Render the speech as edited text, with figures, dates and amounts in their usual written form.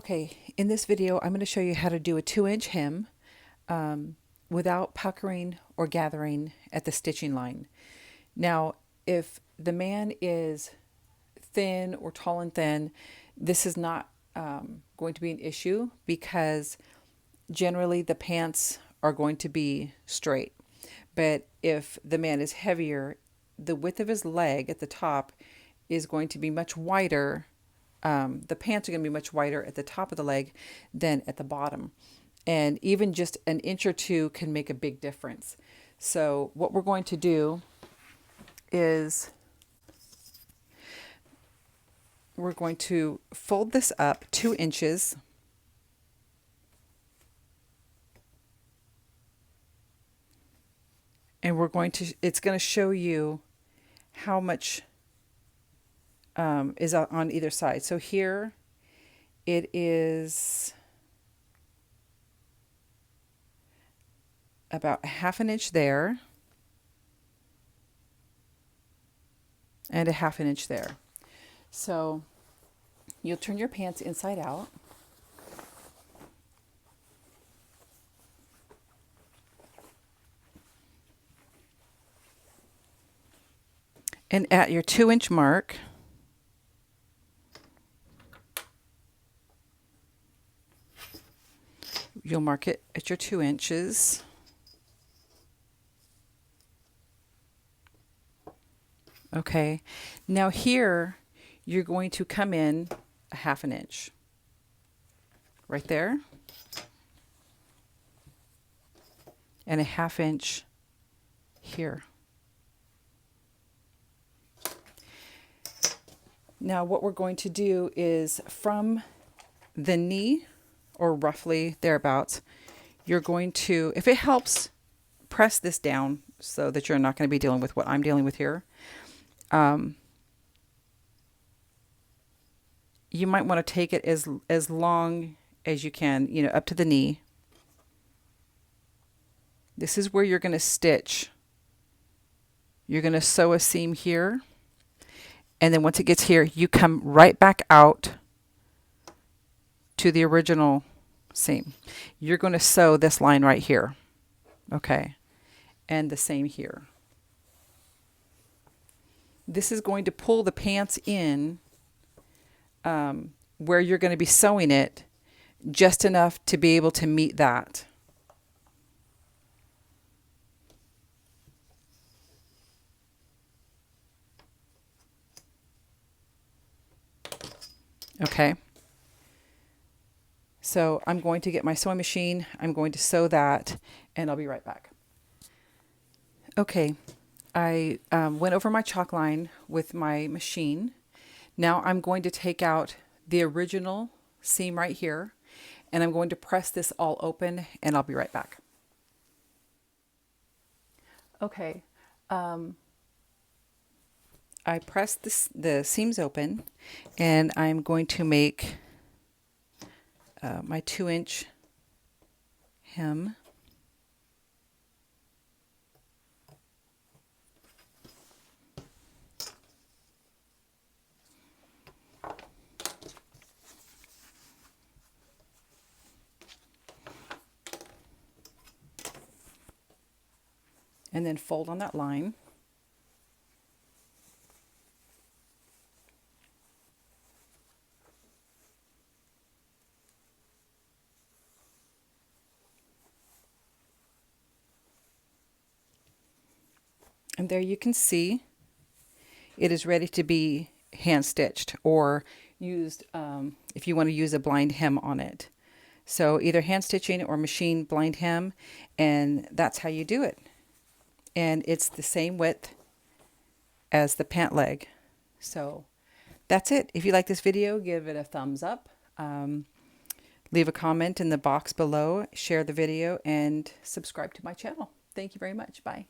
Okay, in this video, I'm going to show you how to do a 2-inch hem without puckering or gathering at the stitching line. Now, if the man is thin or tall and thin, this is not going to be an issue because generally the pants are going to be straight. But if the man is heavier, the width of his leg at the top is going to be much wider. The pants are going to be much wider at the top of the leg than at the bottom. And even just an inch or two can make a big difference. So what we're going to do is we're going to fold this up 2 inches. And it's going to show you how much is on either side. So here it is about 1/2 inch there and 1/2 inch there. So you'll turn your pants inside out. And at your 2-inch mark, you'll mark it at your 2 inches. Okay, now here you're going to come in 1/2 inch. Right there. And 1/2 inch here. Now what we're going to do is from the knee, or roughly thereabouts, you're going to, if it helps, press this down so that you're not going to be dealing with what I'm dealing with here. You might want to take it as long as you can, up to the knee. This is where you're going to stitch. You're going to sew a seam here. And then once it gets here, you come right back out to the original seam. You're going to sew this line right here. Okay. And the same here. This is going to pull the pants in where you're going to be sewing it just enough to be able to meet that. Okay. So I'm going to get my sewing machine. I'm going to sew that, and I'll be right back. Okay. I went over my chalk line with my machine. Now I'm going to take out the original seam right here, and I'm going to press this all open, and I'll be right back. Okay. I pressed the seams open, and I'm going to make my 2-inch hem. And then fold on that line. And there you can see it is ready to be hand stitched or used if you want to use a blind hem on it. So either hand stitching or machine blind hem, and that's how you do it. And it's the same width as the pant leg. So that's it. If you like this video, give it a thumbs up. Leave a comment in the box below, share the video, and subscribe to my channel. Thank you very much. Bye.